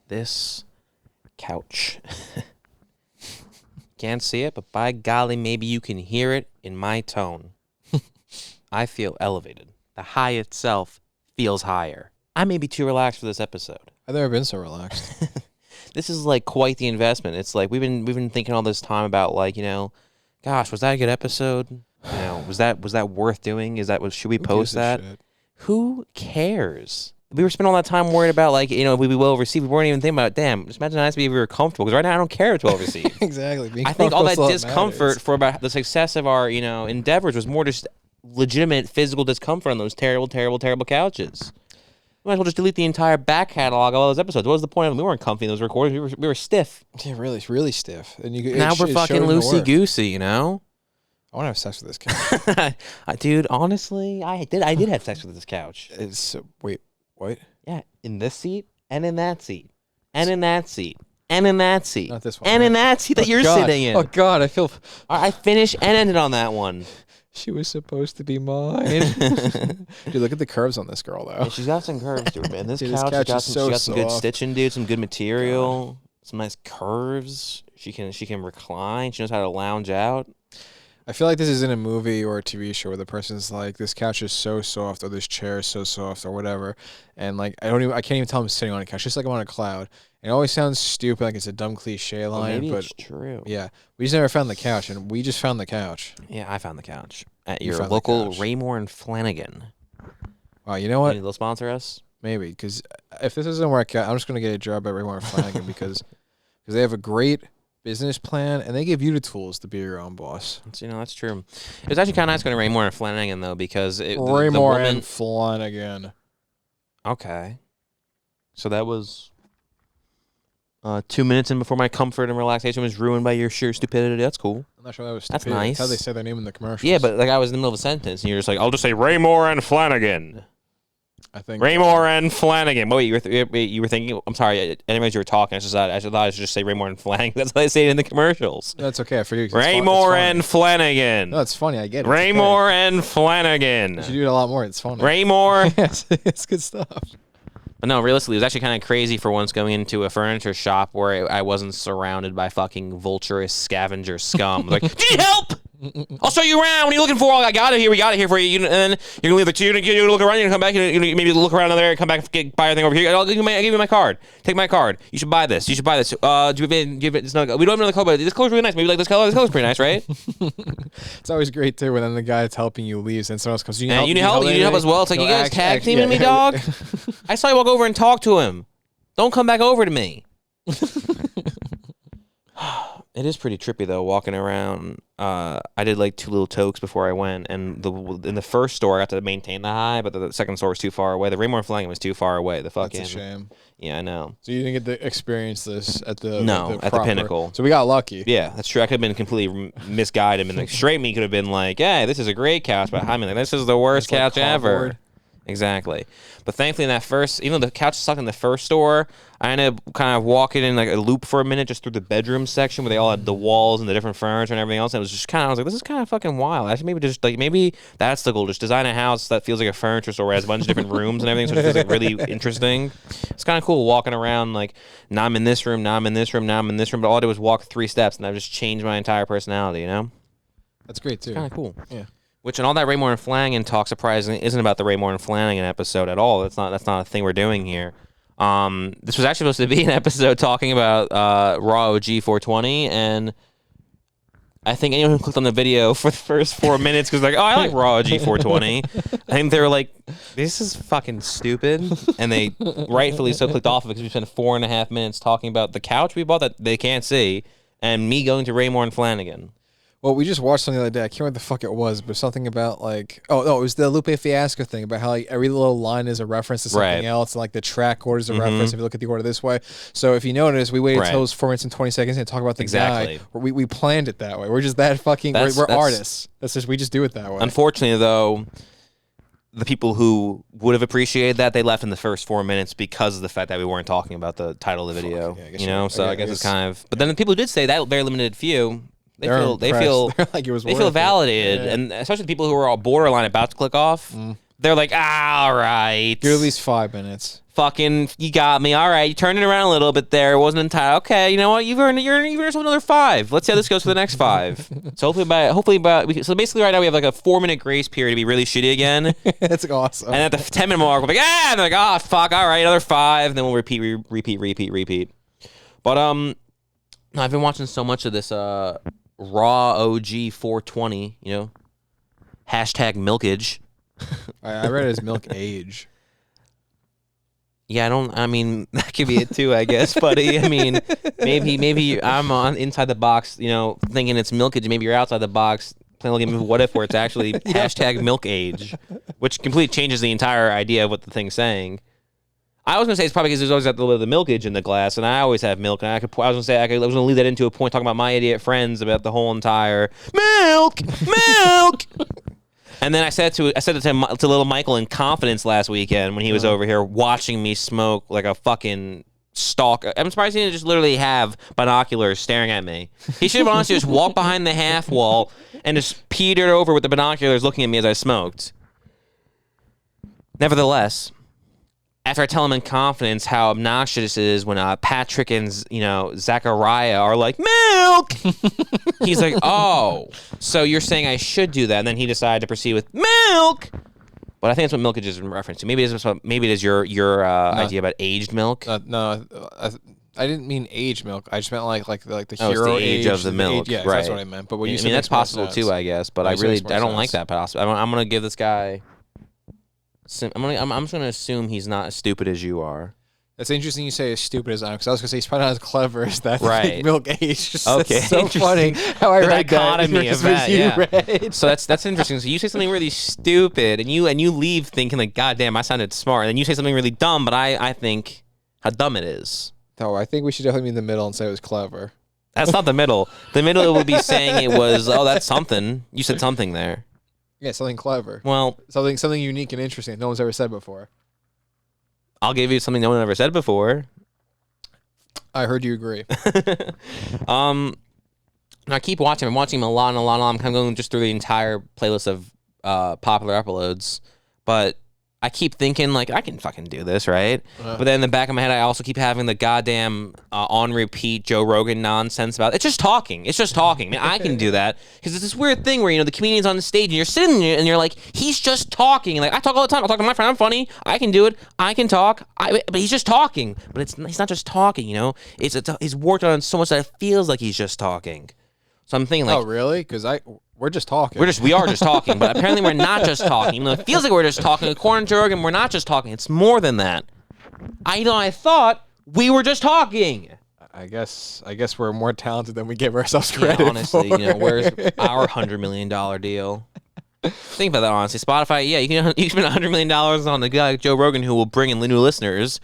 this couch. Can't see it, but by golly, maybe you can hear it in my tone. I feel elevated. The high itself feels higher. I may be too relaxed for this episode. I've never been so relaxed. This is like quite the investment. It's like we've been thinking all this time about like, gosh, was that a good episode? Was that worth doing? Should we post that? Who cares? We were spending all that time worried about like, if we'd be well received. We weren't even thinking about, damn, just imagine how nice if we were comfortable. Because right now I don't care if it's well received. Exactly. I think all that discomfort for about the success of our, endeavors was more just legitimate physical discomfort on those terrible, terrible, terrible couches. We might as well just delete the entire back catalog of all those episodes. What was the point of them? We weren't comfy in those recordings. We were stiff. Yeah, really, really stiff. And now we're fucking loosey-goosey, I want to have sex with this couch. Dude, honestly, I did have sex with this couch. Wait, what? Yeah, in this seat, and in that seat, and in that seat, and in that seat. Not this one. And in that seat that you're sitting in. Oh, God, I feel... I finished and ended on that one. She was supposed to be mine. Dude, look at the curves on this girl, though. Yeah, she's got some curves, dude, man. This Dude, couch got some good soft. stitching, dude. Some good material. Some nice curves. She can recline. She knows how to lounge out. I feel like this is in a movie or a TV show where the person's like, this couch is so soft, or this chair is so soft, or whatever. And like, I can't even tell I'm sitting on a couch. Just like I'm on a cloud. It always sounds stupid, like it's a dumb cliche line. Maybe but it's true. Yeah. We just never found the couch, and we just found the couch. Yeah, I found the couch at your local Raymore and Flanagan. Wow, you know what? Maybe they'll sponsor us? Maybe, because if this doesn't work out, I'm just going to get a job at Raymore and Flanagan because they have a great business plan, and they give you the tools to be your own boss. That's true. It was actually kind of nice going to Raymore and Flanagan, though, because... Raymore and Flanagan. Okay. So that was 2 minutes in before my comfort and relaxation was ruined by your sheer stupidity. That's cool. I'm not sure that was stupid. That's nice. That's how they say their name in the commercials. Yeah, but like I was in the middle of a sentence, and you're just like, I'll just say Raymore and Flanagan. I think Raymore and Flanagan. Wait, you were thinking? I'm sorry. Anyways, you were talking. I thought I should just say Raymore and Flanagan. That's how they say it in the commercials. That's okay. I forget. Raymore and Flanagan. No, it's funny. I get it. Raymore and Flanagan. You should do it a lot more. It's funny. Raymore. Yes, it's good stuff. But no, realistically, it was actually kind of crazy for once going into a furniture shop where I wasn't surrounded by fucking vulturous scavenger scum. Like, do you need help? I'll show you around. What are you looking for? I got it here. We got it here for you. And then you're gonna leave the two. You're gonna look around. You're gonna come back. You're gonna maybe look around another area. Come back. Buy everything over here. I'll give you my card. Take my card. You should buy this. Do you have it? It's not, we don't have another color, but this color's really nice. Maybe like this color. This color's pretty nice, right? It's always great too when then the guy that's helping you leaves and someone else comes. You need help as well. It's like, you guys tag teaming me, dog. I saw you walk over and talk to him. Don't come back over to me. It is pretty trippy though, walking around. I did like 2 little tokes before I went, and in the first store I got to maintain the high, but the second store was too far away. The Raymore and Flanagan was too far away. That's a shame. Yeah, I know. So you didn't get to experience this at the at the Pinnacle. So we got lucky. Yeah, that's true. I could have been completely misguided. And like straight me could have been like, "Yeah, this is a great couch," but I mean, like, this is the worst couch ever. Exactly. But thankfully in that first, even though the couch sucked in the first store, I ended up kind of walking in like a loop for a minute just through the bedroom section where they all had the walls and the different furniture and everything else. And it was just kind of, I was like, this is kind of fucking wild. Actually, maybe that's the goal. Just design a house that feels like a furniture store where it has a bunch of different rooms and everything. So it feels like really interesting. It's kind of cool walking around like, now I'm in this room, now I'm in this room, now I'm in this room. But all I did was walk 3 steps and I just changed my entire personality, you know? That's great too. It's kind of cool. Yeah. Which and all that Raymore and Flanagan talk surprisingly isn't about the Raymore and Flanagan episode at all. That's not a thing we're doing here. This was actually supposed to be an episode talking about RawOG420, and I think anyone who clicked on the video for the first 4 minutes was like, "Oh, I like RawOG420." I think they were like, "This is fucking stupid," and they rightfully so clicked off of it because we spent 4.5 minutes talking about the couch we bought that they can't see, and me going to Raymore and Flanagan. Well, we just watched something the other day. I can't remember what the fuck it was, but something about like, it was the Lupe Fiasco thing about how like every little line is a reference to something else, and like the track order is a reference if you look at the order this way. So if you notice, we waited till it was 4 minutes and 20 seconds and talk about the guy. We planned it that way. We're just that fucking. We're artists. We just do it that way. Unfortunately, though, the people who would have appreciated that, they left in the first 4 minutes because of the fact that we weren't talking about the title of the video. Yeah, I guess it's kind of. But then the people who did say that very limited few. They feel like it was. They feel validated, and especially the people who are all borderline about to click off. They're like, all right. Give it at least 5 minutes. Fucking, you got me. All right, you turned it around a little bit there. It wasn't entirely okay. You know what? You've earned yourself another 5. Let's see how this goes for the next 5. So so basically right now we have like a 4-minute grace period to be really shitty again. That's awesome. And at the 10-minute mark, we'll be like, and they're like, oh fuck, all right, another 5, and then we'll repeat. But I've been watching so much of this RawOG420. You know, #milkage. I read it as milk age. Yeah, I mean, that could be it too, I guess, buddy. I mean, maybe I'm on inside the box, you know, thinking it's milkage. Maybe you're outside the box playing a game of what if, where it's actually #milk age, which completely changes the entire idea of what the thing's saying. I was gonna say it's probably because there's always that little bit of the milkage in the glass, and I always have milk. And I was gonna lead that into a point talking about my idiot friends about the whole entire milk. And then I said it to little Michael in confidence last weekend when he was over here watching me smoke like a fucking stalker. I'm surprised he didn't just literally have binoculars staring at me. He should have honestly just walked behind the half wall and just petered over with the binoculars looking at me as I smoked. Nevertheless, after I tell him in confidence how obnoxious it is when Patrick and Zachariah are like, milk! He's like, oh, so you're saying I should do that? And then he decided to proceed with milk! But I think that's what milkage is in reference to. Maybe it is your idea about aged milk. No, I didn't mean aged milk. I just meant like the hero it's the age of the milk. Yeah, right. That's what I meant. But what you said that's possible too, I guess. But I don't like that possible. I'm gonna give this guy. I'm just gonna assume he's not as stupid as you are. That's interesting you say as stupid as I am, because I was gonna say he's probably not as clever as that. Right. Milk age. Okay. It's so funny how I read dichotomy of that. Yeah. Read. So that's interesting. So you say something really stupid, and you leave thinking like, God damn, I sounded smart, and then you say something really dumb, but I think how dumb it is. No, I think we should definitely be in the middle and say it was clever. That's not the middle. The middle would be saying it was, oh, that's something. You said something there. Yeah, something clever. Well, something unique and interesting no one's ever said before. I'll give you something no one ever said before. I heard you agree. Now I keep watching. I'm watching him a lot. I'm kind of going just through the entire playlist of popular uploads, but I keep thinking like I can fucking do this, right? But then in the back of my head, I also keep having the goddamn on repeat Joe Rogan nonsense about it's just talking. It's just talking. I mean, I can do that because it's this weird thing where the comedian's on the stage and you're sitting there and you're like, he's just talking. And like I talk all the time. I talk to my friend. I'm funny. I can do it. I can talk. But he's just talking. But he's not just talking. He's worked on it so much that it feels like he's just talking. So I'm thinking like, oh really? Because we're just talking. We are just talking, but apparently we're not just talking. Even though it feels like we're just talking, according to Rogan, we're not just talking. It's more than that. I thought we were just talking. I guess we're more talented than we give ourselves credit honestly, for. Where's our $100 million deal? Think about that honestly. Spotify, yeah, you can spend $100 million on the guy like Joe Rogan who will bring in new listeners.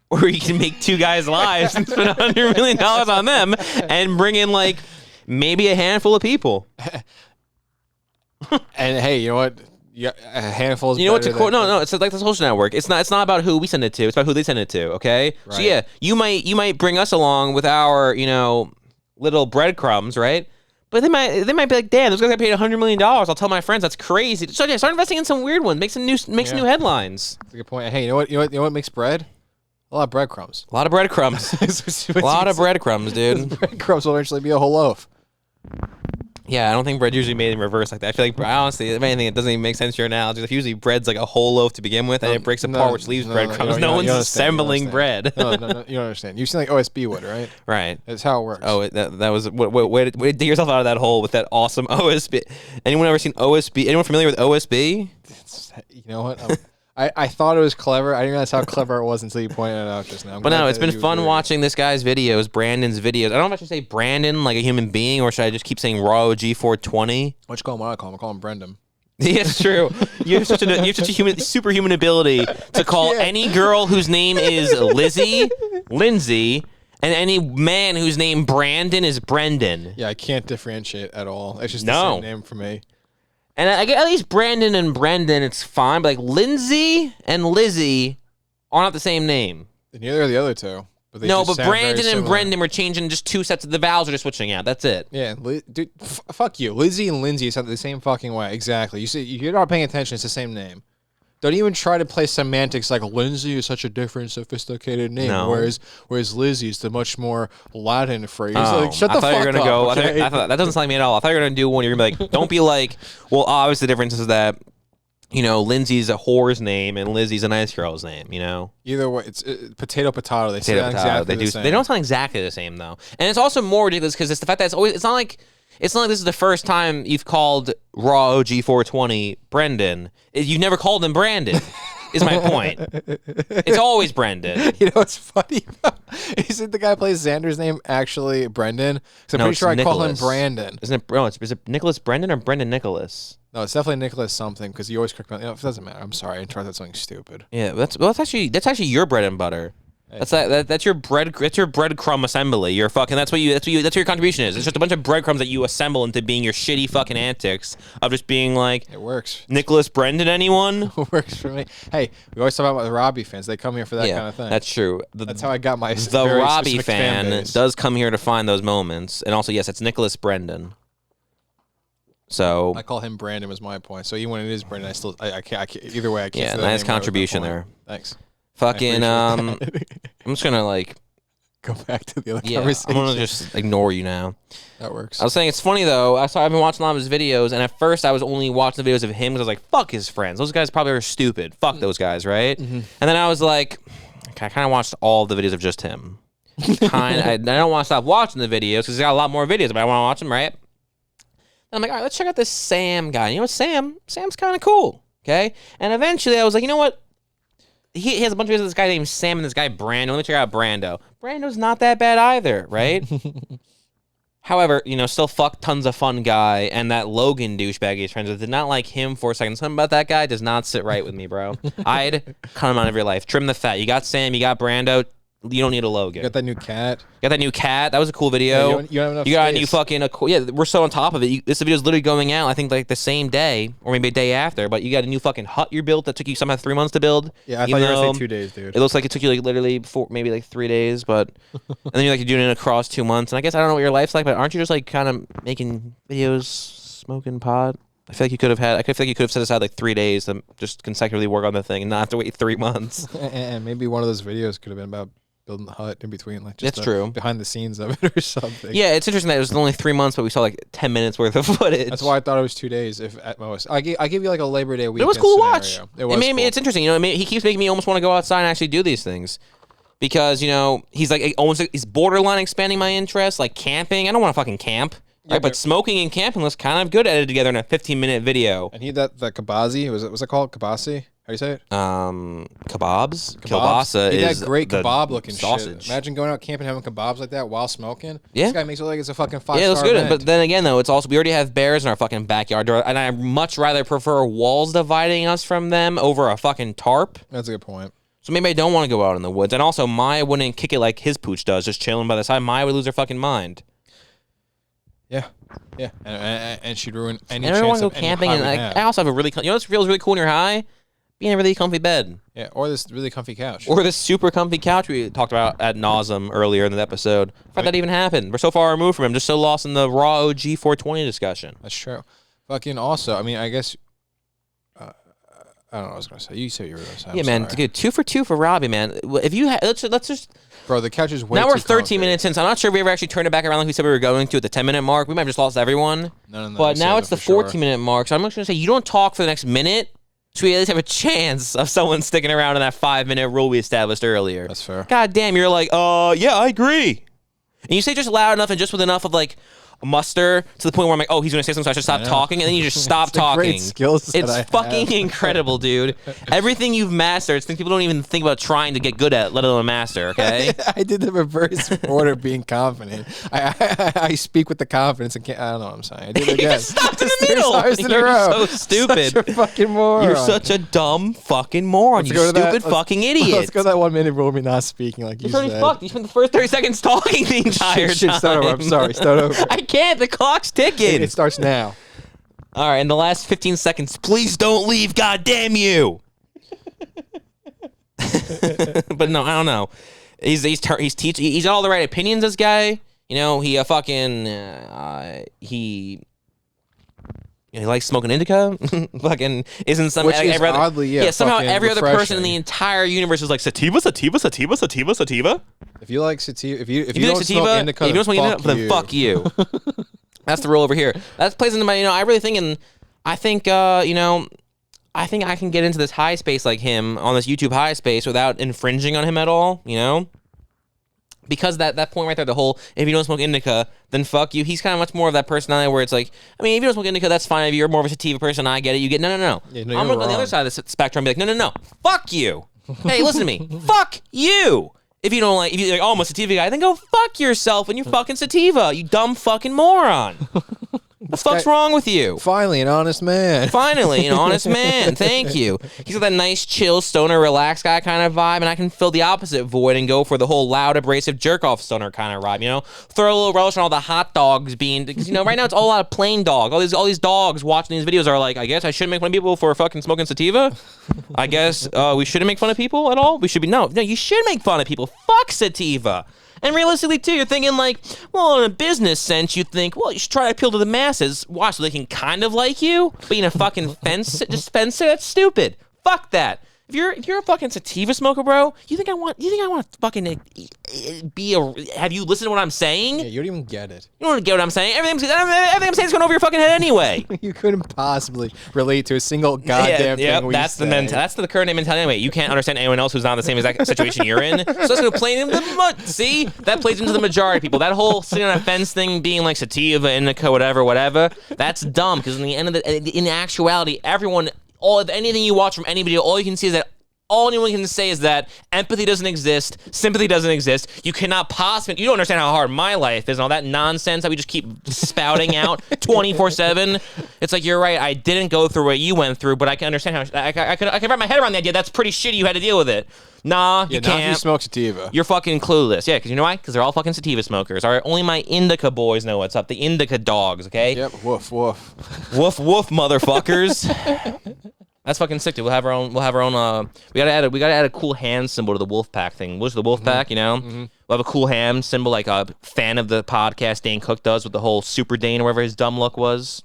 Or you can make two guys lives and spend $100 million on them and bring in like maybe a handful of people. And hey, you know what? Yeah, a handful is no, it's like the social network. It's not about who we send it to. It's about who they send it to. Okay, right. So yeah, you might bring us along with our little breadcrumbs, right? But they might be like, damn, those guys got paid $100 million. I'll tell my friends that's crazy. So yeah, start investing in some weird ones. Make some new headlines. That's a good point. Hey, you know what makes bread? A lot of breadcrumbs. A lot of breadcrumbs. A lot of breadcrumbs, dude. Breadcrumbs will eventually be a whole loaf. Yeah, I don't think bread usually made in reverse like that. I feel like, honestly, if anything, it doesn't even make sense to your analogy. If usually bread's like a whole loaf to begin with, and it breaks apart, which leaves breadcrumbs. No one's assembling bread. No, you don't understand. You've seen like OSB would, right? Right. That's how it works. Oh, that was way to dig yourself out of that hole with that awesome OSB. Anyone ever seen OSB? Anyone familiar with OSB? You know what? I thought it was clever. I didn't realize how clever it was until you pointed it out just now. But no, it's been fun watching this guy's videos, Brandon's videos. I don't know if I should say Brandon like a human being, or should I just keep saying RawOG420? What you call him? What I call him? I call him Brendan. Yeah, it's true. You have such a superhuman ability to call any girl whose name is Lindsay, and any man whose name Brandon is Brendan. Yeah, I can't differentiate at all. It's just the same name for me. And I get at least Brandon and Brendan, it's fine. But like Lindsay and Lizzie are not the same name. Neither are the other two. But Brandon and Brendan were changing just two sets of the vowels are just switching out. That's it. Yeah, dude, fuck you. Lizzie and Lindsay sound the same fucking way. Exactly. You see, you're not paying attention. It's the same name. Don't even try to play semantics like Lindsay is such a different, sophisticated name, whereas Lizzie is the much more Latin phrase. Like, shut the fuck up. I thought that doesn't sound like me at all. I thought you were gonna do one. You're gonna be like, don't be like, well, obviously the difference is that, you know, Lindsay's a whore's name and Lizzie's a nice girl's name. You know. Either way, it's potato. They sound exactly the same. They don't sound exactly the same though, and it's also more ridiculous because it's the fact that it's not like this is the first time you've called RawOG420 Brendan. You've never called him Brandon. Is my point. It's always Brendan. You know what's funny? Isn't the guy who plays Xander's name actually Brendan? Because I'm pretty sure I call him Brandon. Isn't it? No, is it Nicholas Brendan or Brendan Nicholas? No, it's definitely Nicholas something because you always correct me. You know, it doesn't matter. I'm sorry. I interrupted something stupid. Yeah, that's actually your bread and butter. That's your breadcrumb assembly. You're fucking. That's what your contribution is. It's just a bunch of breadcrumbs that you assemble into being your shitty fucking antics of just being like. It works. Nicholas Brendan, anyone? It works for me. Hey, we always talk about the Robbie fans. They come here for that kind of thing. That's true. That's how I got my. The Robbie fan does come here to find those moments, and also yes, it's Nicholas Brendan. So I call him Brandon was my point. So even when it is Brandon, I can't either way. I can't. Yeah, nice contribution there. Thanks. Fucking I'm just gonna like go back to the other conversation. I'm gonna just ignore you now. That works. I was saying it's funny though. I've been watching a lot of his videos, and at first I was only watching the videos of him because I was like, "Fuck his friends. Those guys probably are stupid. Fuck those guys, right?" Mm-hmm. And then I was like, I kind of watched all the videos of just him. I don't want to stop watching the videos because he's got a lot more videos, but I want to watch them, right? And I'm like, all right, let's check out this Sam guy. You know what, Sam's kind of cool, okay? And eventually I was like, you know what? He has a bunch of videos of this guy named Sam and this guy Brando. Let me check out Brando. Brando's not that bad either, right? However, you know, still fuck tons of fun guy, and that Logan douchebag he's friends with did not like him for a second. Something about that guy does not sit right with me, bro. I'd cut him out of your life. Trim the fat. You got Sam, you got Brando. You don't need a Logan. You got that new cat. That was a cool video. You got a new fucking. We're so on top of it. This video is literally going out. I think like the same day or maybe a day after. But you got a new fucking hut you built that took you somehow 3 months to build. Yeah, I thought you were gonna say 2 days, dude. It looks like it took you like literally maybe like 3 days, but and then you're like doing it across 2 months. And I guess I don't know what your life's like, but aren't you just like kind of making videos, smoking pot? I feel like you could have set aside like 3 days to just consecutively work on the thing and not have to wait 3 months. And maybe one of those videos could have been about building the hut in between, like just that's true. Behind the scenes of it or something. Yeah, it's interesting that it was only 3 months, but we saw like 10 minutes worth of footage. That's why I thought it was 2 days, if at most. I give you like a Labor Day weekend. It was cool to watch. It was cool. It's interesting. You know, he keeps making me almost want to go outside and actually do these things. Because, you know, he's like he's borderline expanding my interest, like camping. I don't want to fucking camp. Yeah, right, but smoking and camping looks kind of good edited together in a 15-minute video. And he had that kabazi. Was it called kabasi? How do you say it? Kebabs. Kielbasa is that great kebab-looking sausage. Shit. Imagine going out camping and having kebabs like that while smoking. Yeah. This guy makes it look like it's a fucking 5-star Yeah, it looks good. event. But then again, though, it's also we already have bears in our fucking backyard, and I much rather prefer walls dividing us from them over a fucking tarp. That's a good point. So maybe I don't want to go out in the woods. And also, Maya wouldn't kick it like his pooch does, just chilling by the side. Maya would lose her fucking mind. Yeah. Yeah. And she'd ruin any chance of want to go camping. And I also have a really, you know what feels really cool when you're high? Being in a really comfy bed. Yeah, or this really comfy couch. Or this super comfy couch we talked about ad nauseum earlier in the episode. I thought that even happened. We're so far removed from him, just so lost in the RawOG420 discussion. That's true. Fucking also, I mean, I guess... I don't know what I was going to say. You said you were going to say. Yeah, man. Dude, 2 for 2 for Robbie, man. If you let's just... Bro, the couch is way now too we're 13 comfy. minutes in, so I'm not sure if we ever actually turned it back around like we said we were going to at the 10-minute mark. We might have just lost everyone. No. But now it's the 14-minute mark, so I'm just going to say you don't talk for the next minute, so we at least have a chance of someone sticking around in that 5-minute rule we established earlier. That's fair. God damn, you're like, yeah, I agree. And you say just loud enough and just with enough of like muster to the point where I'm like, oh, he's going to say something, so I should stop talking, and then you just stop talking. Great skills it's fucking incredible, dude. Everything you've mastered, it's things people don't even think about trying to get good at, let alone master, okay? I did the reverse order being confident. I speak with the confidence and I don't know what I'm saying. I did it again. Stopped in the middle. You're so stupid. Such a fucking moron. You're such a dumb fucking moron. You stupid fucking idiot. Let's go to that 1 minute rule of me not speaking like you said. You're fucked. You spent the first 30 seconds talking the entire time. Start over. I'm sorry. Start over. I can't. The clock's ticking. It starts now. All right. In the last 15 seconds, please don't leave. God damn you. But no, I don't know. He's teaching. He's got all the right opinions. This guy. You know, he he likes smoking indica. Fucking isn't some which is oddly, somehow every other refreshing. person in the entire universe is like sativa. If you like sativa, if you like don't sativa, smoke indica, if you don't smoke indica, then fuck you. That's the rule over here. That plays into my, I really think, and I think, I think I can get into this high space like him on this YouTube high space without infringing on him at all, Because that point right there, the whole, if you don't smoke indica, then fuck you. He's kind of much more of that personality where it's like, I mean, if you don't smoke indica, that's fine. If you're more of a sativa person, I get it. You get, no. Yeah, I'm going to go on the other side of the spectrum and be like, no. Fuck you. Hey, listen to me. Fuck you. If you're like, oh, I'm a sativa guy, then go fuck yourself and you fucking sativa, you dumb fucking moron. What the fuck's wrong with you? Finally, an honest man. Finally, an honest man. Thank you. He's got that nice, chill, stoner, relaxed guy kind of vibe, and I can fill the opposite void and go for the whole loud, abrasive, jerk-off stoner kind of vibe, Throw a little relish on all the hot dogs being... Because, right now it's all a lot of plain dog. All these dogs watching these videos are like, I guess I shouldn't make fun of people for fucking smoking sativa? I guess we shouldn't make fun of people at all? We should be... No, you should make fun of people. Fuck sativa. And realistically, too, you're thinking like, well, in a business sense, you think, well, you should try to appeal to the masses. Why? So they can kind of like you? Being a fucking dispenser? That's stupid. Fuck that. If you're a fucking sativa smoker, bro, you think I want to fucking have you listened to what I'm saying? Yeah, you don't even get it. You don't get what I'm saying. Everything I'm saying is going over your fucking head anyway. You couldn't possibly relate to a single goddamn thing. That's the current mentality anyway. You can't understand anyone else who's not in the same exact situation you're in. So that's going to play into the see, that plays into the majority of people. That whole sitting on a fence thing, being like sativa, indica, whatever. That's dumb because in actuality, everyone. Anything you watch from anybody, all you can see is that all anyone can say is that empathy doesn't exist, sympathy doesn't exist. You cannot possibly, you don't understand how hard my life is and all that nonsense that we just keep spouting out 24/7. It's like, you're right, I didn't go through what you went through, but I can understand how, I can wrap my head around the idea. That's pretty shitty you had to deal with it. Nah, you can't. Not if you smoke sativa. You're fucking clueless. Yeah, because you know why? Because they're all fucking sativa smokers. All right, only my indica boys know what's up. The indica dogs, okay? Yep, woof. Woof, motherfuckers. That's fucking sick, dude. We'll have our own. We gotta add a cool hand symbol to the wolf pack thing. What's the wolf pack? We'll have a cool hand symbol like a fan of the podcast Dane Cook does with the whole Super Dane or whatever his dumb look was.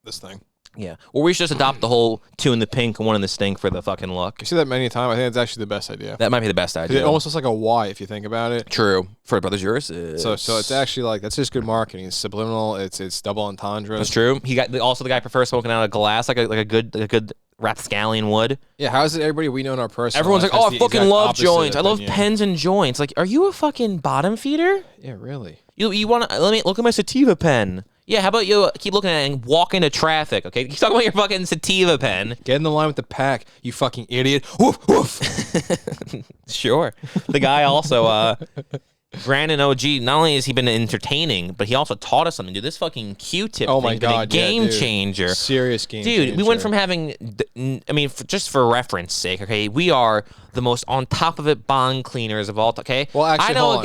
This thing. Yeah. Or we should just adopt the whole 2 in the pink and 1 in the stink for the fucking look. You see that many times. I think that's actually the best idea. That might be the best idea. It almost looks like a Y if you think about it. True. For Brothers Yurasits. So it's actually like, that's just good marketing. It's subliminal. It's double entendre. That's true. Also the guy prefers smoking out of glass like a good rapscallion would. Yeah, how is it everybody we know in our personal Everyone's life like, oh, I fucking love joints. opinion. I love pens and joints. Like, are you a fucking bottom feeder? Yeah, really. You want to, let me look at my sativa pen. Yeah, how about you keep looking at it and walk into traffic, okay? Keep talking about your fucking sativa pen. Get in the line with the pack, you fucking idiot. Woof, woof. Sure. The guy also, Brandon OG, not only has he been entertaining, but he also taught us something, dude. This fucking Q-tip oh thing my God, game dude. changer. Serious game changer. Dude, we went from having, just for reference sake, okay, we are the most on top of it bong cleaners of all time, okay? Well, actually, I know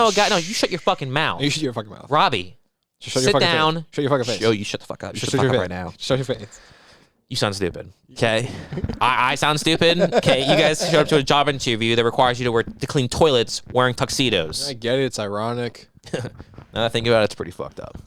a guy, no, you shut your fucking mouth. You shut your fucking mouth. Robbie. Sit down. Shut your fucking face. Yo, you shut the fuck up. Shut the fuck up right now. Shut your face. You sound stupid. Okay? I sound stupid. Okay, you guys showed up to a job interview that requires you to clean toilets wearing tuxedos. I get it. It's ironic. Now that I think about it, it's pretty fucked up.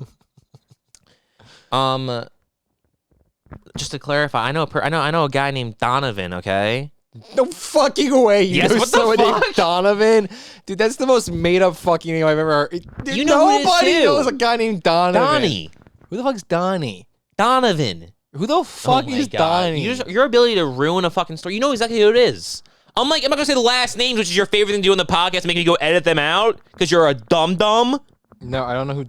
Just to clarify, I know a guy named Donovan, okay? No fucking way. You know someone named Donovan? Dude, that's the most made up fucking name I've ever heard. Dude, you know nobody knows a guy named Donovan. Donnie. Who the fuck's Donnie? Donovan. Who the fuck is Donnie? Your ability to ruin a fucking story. You know exactly who it is. I'm not gonna say the last names, which is your favorite thing to do in the podcast, making you go edit them out because you're a dum-dum. No, I don't know who.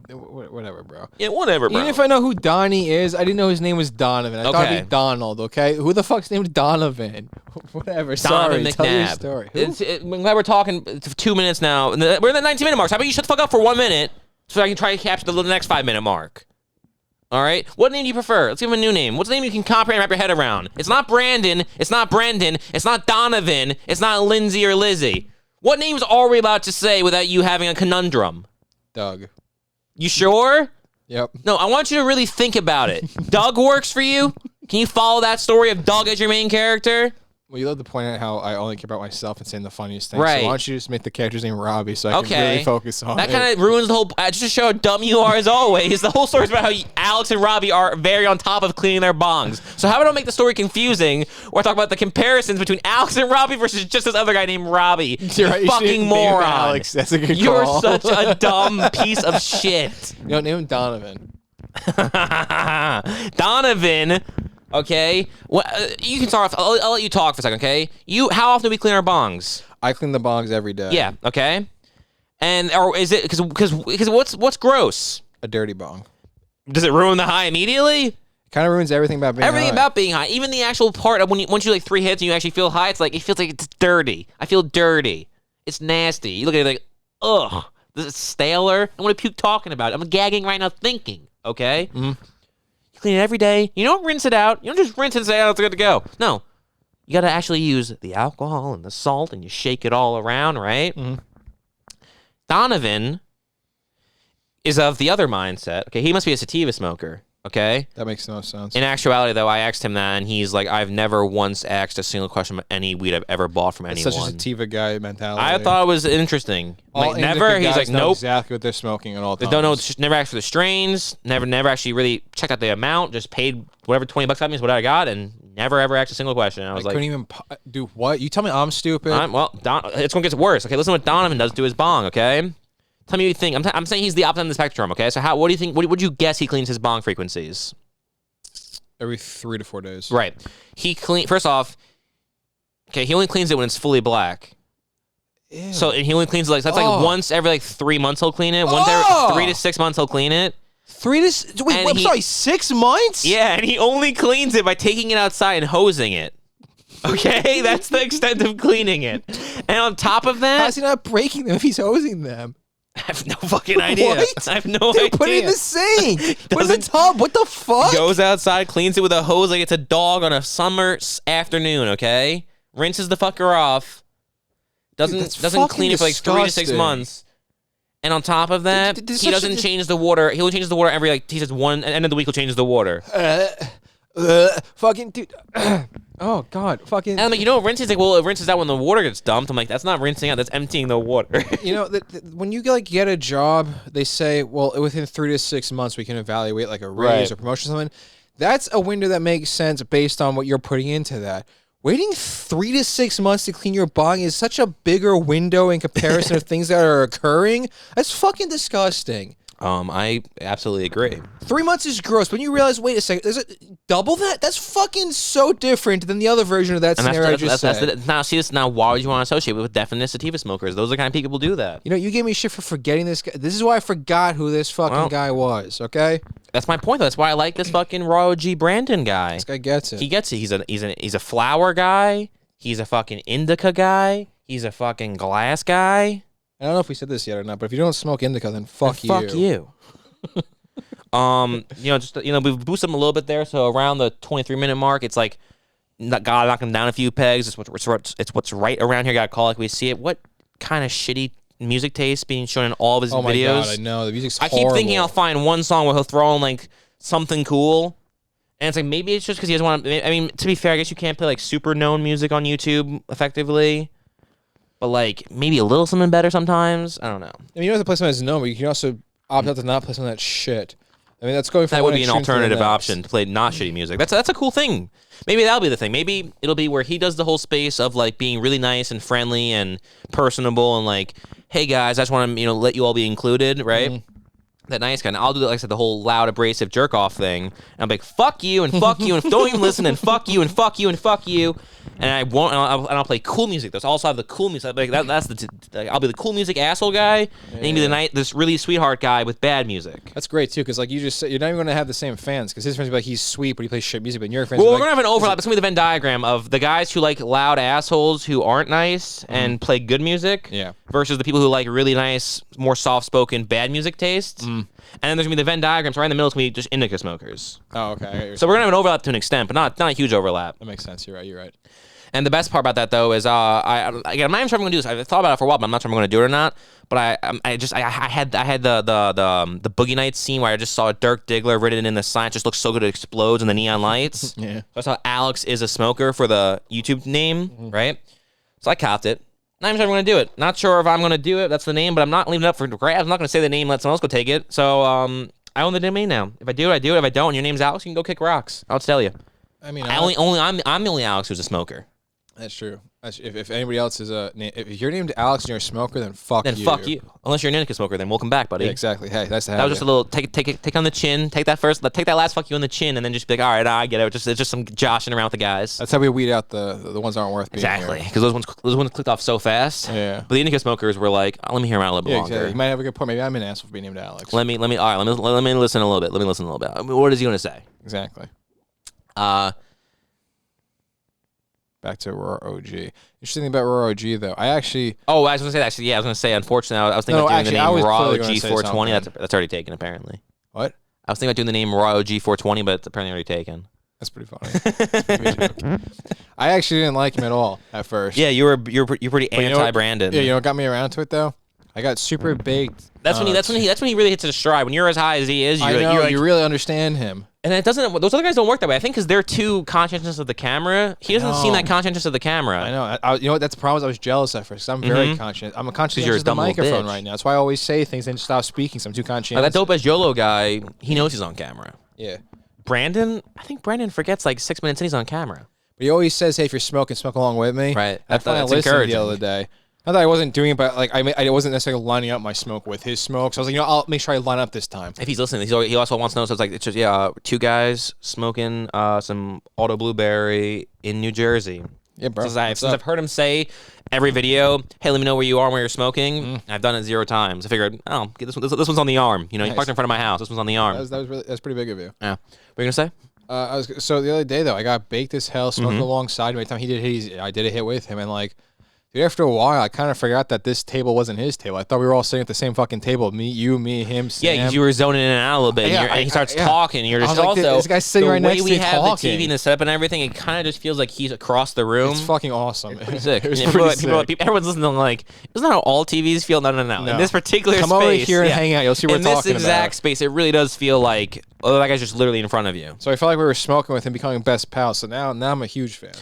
Whatever, bro. Yeah, whatever, bro. Even if I know who Donnie is, I didn't know his name was Donovan. I thought it'd be Donald. Okay, who the fuck's named Donovan? Whatever. Sorry. Donovan Tell your McNabb. story. I'm glad we're talking for 2 minutes now. We're in the 19-minute mark. So how about you shut the fuck up for 1 minute so I can try to capture the next 5-minute mark? All right. What name do you prefer? Let's give him a new name. What's a name you can comprehend and wrap your head around? It's not Brandon. It's not Brendan. It's not Donovan. It's not Lindsay or Lizzie. What names are we about to say without you having a conundrum? Doug. You sure? Yep. No, I want you to really think about it. Doug works for you? Can you follow that story of Doug as your main character? Well, you love to point out how I only care about myself and saying the funniest things. Right. So why don't you just make the character's name Robbie so I can really focus on that it? That kind of ruins the whole... just to show how dumb you are as always. The whole story is about how Alex and Robbie are very on top of cleaning their bongs. So how about I make the story confusing or talk about the comparisons between Alex and Robbie versus just this other guy named Robbie? You're right, you fucking moron. Alex. That's a good You're call. such a dumb piece of shit. You know, name him Donovan. Donovan... Okay, well, you can start off. I'll let you talk for a second. Okay, how often do we clean our bongs? I clean the bongs every day. Yeah. Okay, and or is it because what's gross? A dirty bong. Does it ruin the high immediately? It kind of ruins everything about being Everything high. about being high, even the actual part of once you like 3 hits and you actually feel high, it feels like it's dirty. I feel dirty. It's nasty. You look at it like, ugh, this is staler. I want to puke talking about it. I'm gagging right now thinking. Okay. Mm-hmm. Clean it every day. You don't rinse it out. You don't just rinse it and say, oh, it's good to go. No. You got to actually use the alcohol and the salt and you shake it all around, right? Mm-hmm. Donovan is of the other mindset. Okay, he must be a sativa smoker. Okay? That makes no sense. In actuality, though, I asked him that, and he's like, I've never once asked a single question about any weed I've ever bought from anyone. Such a sativa guy mentality. I thought it was interesting. All Like, never. He's like, know nope. exactly what they're smoking at all They times. don't know. Never asked for the strains. Never actually really checked out the amount. Just paid whatever $20 that means, what I got, and never ever asked a single question. I was like, couldn't even do what? You tell me I'm stupid. It's gonna get worse. Okay, listen to what Donovan does to his bong. Okay, tell me what you think. I'm saying he's the opposite end of the spectrum. Okay, so what do you think? What would you guess he cleans his bong frequencies? Every 3 to 4 days. Right. First off, okay, he only cleans it when it's fully black. Ew. So and he only cleans it like once every 3 months he'll clean it. Once every 3 to 6 months he'll clean it. 3 to wait. I'm sorry, 6 months? Yeah, and he only cleans it by taking it outside and hosing it. Okay, that's the extent of cleaning it. And on top of that, how's he not breaking them if he's hosing them? I have no fucking idea. What? I have no idea. Put it in the sink. Put it in the tub. What the fuck? Goes outside, cleans it with a hose like it's a dog on a summer afternoon. Okay, rinses the fucker off. Doesn't clean it for like 3 to 6 months. And on top of that, he doesn't change the water. He only changes the water every he says one end of the week he'll change the water. Fucking dude. Oh god, fucking. And I'm like, rinses like, well, it rinses out when the water gets dumped. I'm like, that's not rinsing out, that's emptying the water. When you get a job, they say, well, within 3 to 6 months we can evaluate like a raise or promotion or something. That's a window that makes sense based on what you're putting into that. Waiting 3 to 6 months to clean your bong is such a bigger window in comparison of things that are occurring. That's fucking disgusting. I absolutely agree. 3 months is gross. When you realize, wait a second, is it double that? That's fucking so different than the other version of that scenario I just said. Now, why would you want to associate with definite sativa smokers? Those are the kind of people who do that. You gave me shit for forgetting this guy. This is why I forgot who this fucking guy was, okay? That's my point, though. That's why I like this fucking RawOG Brandon guy. This guy gets it. He gets it. He's a flower guy. He's a fucking Indica guy. He's a fucking glass guy. I don't know if we said this yet or not, but if you don't smoke Indica, then fuck you. Fuck you. We've boosted him a little bit there. So around the 23-minute mark, it's like, gotta knock him down a few pegs. It's what's right around here. Gotta call it like we see it. What kind of shitty music taste being shown in all of his videos? Oh my god, I know the music's horrible. horrible. I keep thinking I'll find one song where he'll throw in like something cool, and it's like maybe it's just because he doesn't want to. I mean, to be fair, I guess you can't play like super known music on YouTube effectively. But, like, maybe a little something better sometimes. I don't know. I mean, you don't have to play something that's known, but you can also opt out to not play something that's shit. I mean, that's going for that would be an alternative option to play not shitty music. That's a cool thing. Maybe that'll be the thing. Maybe it'll be where he does the whole space of, like, being really nice and friendly and personable and, like, hey, guys, I just want to, let you all be included, right? Mm-hmm. That nice kind. I'll do, like I said, the whole loud, abrasive jerk-off thing. And I'm like, fuck you and fuck you and don't even listen and fuck you and fuck you and fuck you. And I won't. And I'll play cool music. There's also have the cool music. Like I'll be the cool music asshole guy, and you'll be this really sweetheart guy with bad music. That's great too, because like you just said, you're not even going to have the same fans. Because his friends will be like, he's sweet, but he plays shit music. But your friends, we're gonna have an overlap. It's gonna be the Venn diagram of the guys who like loud assholes who aren't nice and play good music, versus the people who like really nice, more soft-spoken, bad music tastes. And then there's gonna be the Venn diagram. So right in the middle, it's gonna be just Indica smokers. Oh, okay. So we're gonna have an overlap to an extent, but not a huge overlap. That makes sense. You're right. And the best part about that though is again, I'm not even sure I'm gonna do this. I've thought about it for a while, but I'm not sure I'm gonna do it or not. But I had the Boogie Nights scene where I just saw Dirk Diggler written in the sign. It just looks so good, it explodes in the neon lights. Yeah. So I saw Alex is a smoker for the YouTube name, right? So I copped it. Not even sure I'm gonna do it. Not sure if I'm gonna do it. That's the name, but I'm not leaving it up for grabs. I'm not gonna say the name. Let someone else go take it. So I own the domain now. If I do it, I do it. If I don't, and your name's Alex, you can go kick rocks. I'll tell you. I mean, I'm the only Alex who's a smoker. That's true. If anybody else is if you're named Alex and you're a smoker, then fuck you. Then fuck you. Unless you're an Indica smoker, then welcome back, buddy. Yeah, exactly. Hey, that's the That was just a little take on the chin. Take that last fuck you on the chin, and then just be like, all right, I get it. It's just some joshing around with the guys. That's how we weed out the ones that aren't worth being Exactly, because those ones clicked off so fast. Yeah. But the Indica smokers were like, oh, let me hear him out a little bit longer. Exactly. You might have a good point. Maybe I'm an asshole for being named Alex. Let me listen a little bit. What is he gonna say? Exactly. Back to RawOG. Interesting thing about RawOG though, I was gonna say. Unfortunately, I was thinking about doing the name RawOG420. That's already taken apparently. What? I was thinking about doing the name RawOG420, but it's apparently already taken. That's pretty funny. I actually didn't like him at all at first. Yeah, you're pretty anti-Brandon. Yeah, you know what got me around to it though? I got super baked. That's when he really hits his stride. When you're as high as he is, you really understand him. And it doesn't. Those other guys don't work that way. I think because they're too conscientious of the camera. He doesn't seem that conscientious of the camera. I know. You know what? That's the problem. I was jealous at first. I'm very conscious. I'm a conscientious of the microphone right now. That's why I always say things and just stop speaking. So I'm too conscientious. Like that dope ass YOLO guy. He knows he's on camera. Yeah. Brandon, I think Brandon forgets like 6 minutes and he's on camera. But he always says, "Hey, if you're smoking, smoke along with me." Right. I listened the other day. Not that I wasn't doing it, but like I wasn't necessarily lining up my smoke with his smoke. So I was like, I'll make sure I line up this time. If he's listening, he also wants to know. So it's like it's just two guys smoking some Auto Blueberry in New Jersey. Yeah, bro. Since I've heard him say every video, "Hey, let me know where you are and where you're smoking." I've done it 0 times. I figured, this one's on the arm. You nice. parked in front of my house. This one's on the arm. That's pretty big of you. Yeah. What are you gonna say? So the other day though, I got baked as hell, smoked alongside him. Every time he did his, I did a hit with him, and like. Dude, after a while, I kind of forgot that this table wasn't his table. I thought we were all sitting at the same fucking table. Me, him, Sam. Yeah, because you were zoning in and out a little bit. And he starts talking. And you're just like, this guy's sitting right next to me the way we have the TV and the setup and everything, it kind of just feels like he's across the room. It's fucking awesome. It's pretty sick. It was pretty sick. Everyone's listening to like, isn't that how all TVs feel? No. In this particular space. Come over here and hang out. You'll see what we're talking about. In this exact space, it really does feel like, that guy's just literally in front of you. So I felt like we were smoking with him, becoming best pals. So now I'm a huge fan.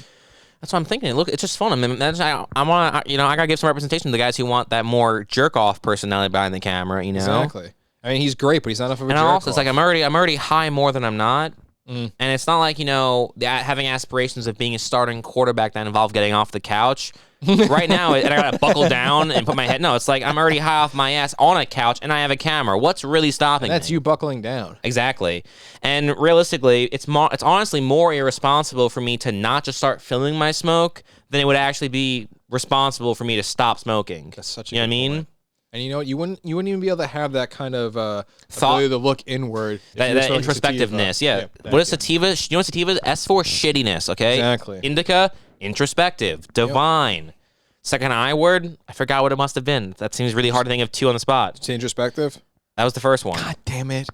That's what I'm thinking. Look, it's just fun. I mean, I gotta give some representation to the guys who want that more jerk off personality behind the camera. Exactly. I mean, he's great, but he's not enough of a jerk off. It's like I'm already high more than I'm not, and it's not like having aspirations of being a starting quarterback that involve getting off the couch. Right now, and I gotta buckle down and put my head. No, it's like I'm already high off my ass on a couch, and I have a camera. What's really stopping me? That's you buckling down. Exactly. And realistically, it's honestly more irresponsible for me to not just start filming my smoke than it would actually be responsible for me to stop smoking. That's such a you know what I mean? Point. And you know what? You wouldn't even be able to have that kind of thought to look inward. That introspectiveness. Yeah. What is Sativa? You know what Sativa is? S for shittiness. Okay. Exactly. Indica. Introspective, divine. Yep. Second I word, I forgot what it must have been. That seems really hard to think of 2 on the spot. Say introspective. That was the first one. God damn it!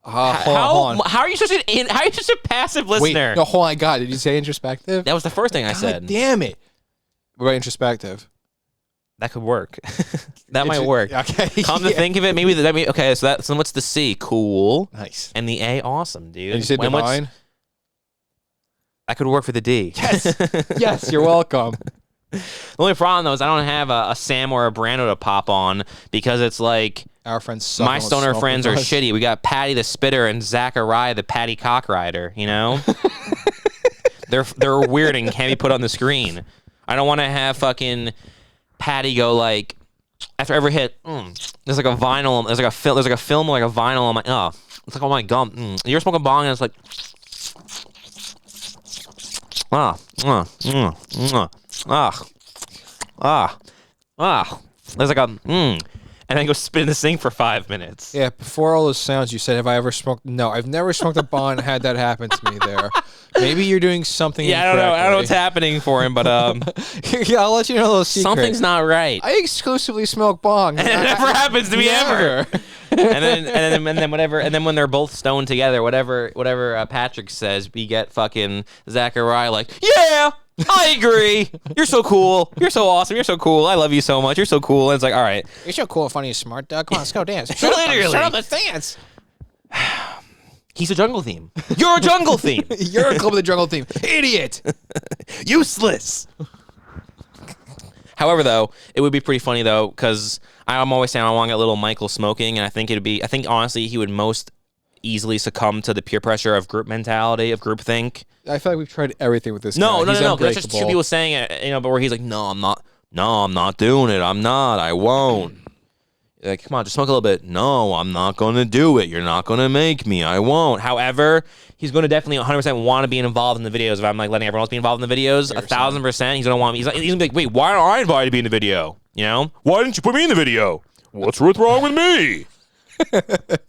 Hold on. How are you such a passive listener? Wait, no, hold on. God, did you say introspective? That was the first thing I said. Damn it! What about introspective? That could work. That might work. Okay. Come to think of it, maybe okay. So what's the C? Cool. Nice. And the A, awesome, dude. And you said divine. That could work for the D. Yes. Yes, you're welcome. The only problem, though, is I don't have a Sam or a Brando to pop on because it's like our friends suck. My stoner friends are shitty. We got Patty the Spitter and Zachariah the Patty Cockrider, They're weird and can't be put on the screen. I don't want to have fucking Patty go like, after every hit, there's like a vinyl, there's like a film or like a vinyl on my, it's like on my gum. You're smoking bong and it's like, there's like a and then go spit in the sink for 5 minutes. Yeah, before all those sounds, you said, "Have I ever smoked?" No, I've never smoked a bong and had that happen to me. There, maybe you're doing something. Yeah, I don't know what's happening for him, but yeah, I'll let you know a little secret. Something's not right. I exclusively smoke bong. And it never happens to me ever. and then when they're both stoned together, whatever Patrick says, we get fucking Zachariah like, yeah, I agree. You're so cool. You're so awesome. You're so cool. I love you so much. You're so cool. And it's like, all right. You're so cool, funny, smart. Come on, let's go dance. Literally. Shut up, let's dance. He's a jungle theme. You're a jungle theme. You're a Club of the Jungle theme. Idiot. Useless. However, though, it would be pretty funny, though, because I'm always saying I want to get little Michael smoking, and I think honestly, he would most easily succumb to the peer pressure of group mentality, of groupthink. I feel like we've tried everything with this guy. No. He's That's just two people saying it, but where he's like, no, I'm not doing it. I'm not. I won't. Like, come on, just smoke a little bit. No, I'm not going to do it. You're not going to make me. I won't. However, he's going to definitely 100% want to be involved in the videos. If I'm like letting everyone else be involved in the videos, 1,000%, he's going to want me. He's going to be like, wait, why aren't I invited to be in the video? You know? Why didn't you put me in the video? What's wrong with me?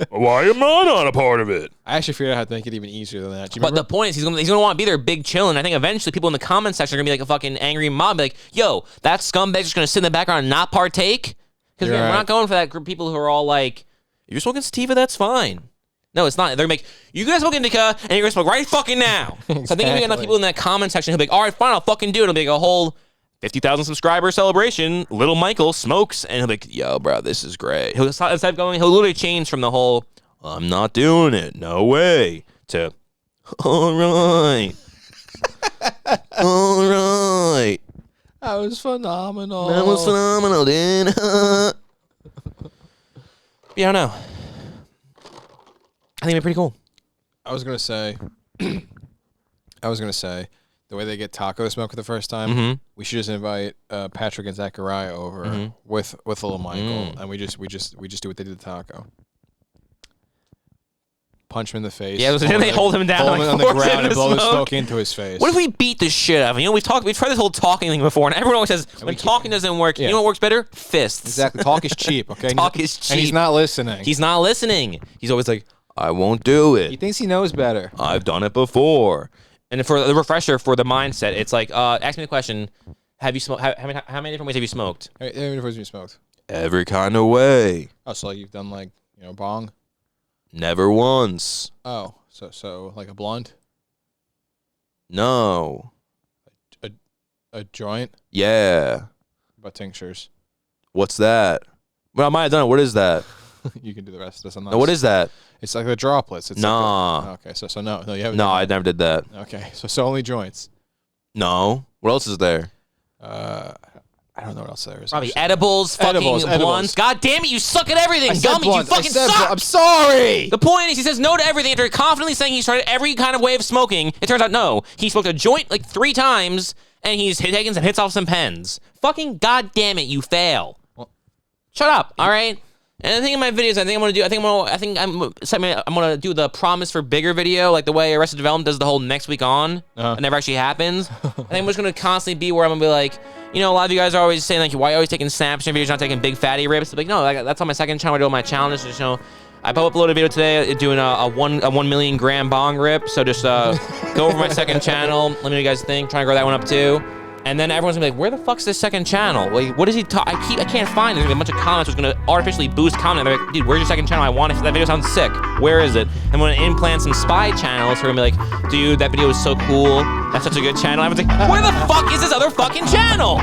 Why am I not a part of it? I actually figured out how to make it even easier than that. But the point is, he's gonna want to be there big chilling. I think eventually people in the comment section are gonna be like a fucking angry mob, be like, yo, that scumbag's just gonna sit in the background and not partake? Because we're not going for that group of people who are all like, you're smoking sativa, that's fine. No, it's not. They're gonna make, you guys smoke Indica, and you're gonna smoke right fucking now. Exactly. So I think if we get enough people in that comment section who'll be like, all right, fine, I'll fucking do it. It'll be like a whole 50,000 subscriber celebration. Little Michael smokes, and he'll be like, yo, bro, this is great. He'll literally change from the whole, I'm not doing it, no way, to, all right. All right. That was phenomenal. That was phenomenal, dude. Yeah, I don't know. I think it'd be pretty cool. I was gonna say, the way they get taco smoke for the first time, we should just invite Patrick and Zachariah over with little Michael, and we just do what they did to taco. Punch him in the face. Yeah, then they hold him down, hold him on the ground, and blow the smoke into his face. What if we beat the shit out of him? You know, we've tried this whole talking thing before, and everyone always says when talking doesn't work, you know what works better? Fists. Exactly. Talk is cheap. Okay. Talk is cheap. And he's not listening. He's not listening. He's always like, I won't do it. He thinks he knows better. I've done it before. And for the refresher for the mindset, it's like, ask me the question: have you smoked? How many different ways have you smoked? How many different ways have you smoked? Every kind of way. Oh, so like you've done bong? Never once. Oh, so like a blunt? No. A joint? Yeah. What about tinctures? What's that? Well, I might have done it. What is that? You can do the rest of this. No, what is that? It's like the droplets. It's nah. Okay, so no, you haven't. No, I never did that. Okay, so only joints. No. What else is there? I don't know what else there is. Probably edibles, fucking blunts. God damn it, you suck at everything. Gummies, you fucking suck. I'm sorry. The point is, he says no to everything after confidently saying he's tried every kind of way of smoking. It turns out, no. He smoked a joint like 3 times, and he's taking some hits off some pens. Fucking goddamn it, you fail. Well, shut up, all right? And I think in my videos, I'm gonna do the promise for bigger video, like the way Arrested Development does the whole next week on. It never actually happens. I think I'm just gonna constantly be where I'm gonna be like, you know, a lot of you guys are always saying like, why are you always taking snaps in videos, not taking big fatty rips? Like, no, that's on my second channel. I do all my challenges. Just, you know, I uploaded a video today doing a 1 million gram bong rip. So just go over my second channel. Let me know what you guys think. Try and grow that one up too. And then everyone's gonna be like, where the fuck's this second channel? Like, what is he I can't find it. There's gonna be a bunch of comments that's gonna artificially boost comment. I'm like, dude, where's your second channel? I want it. That video sounds sick. Where is it? And when I implant some spy channels, we're gonna be like, dude, that video is so cool. That's such a good channel. I was like, where the fuck is this other fucking channel?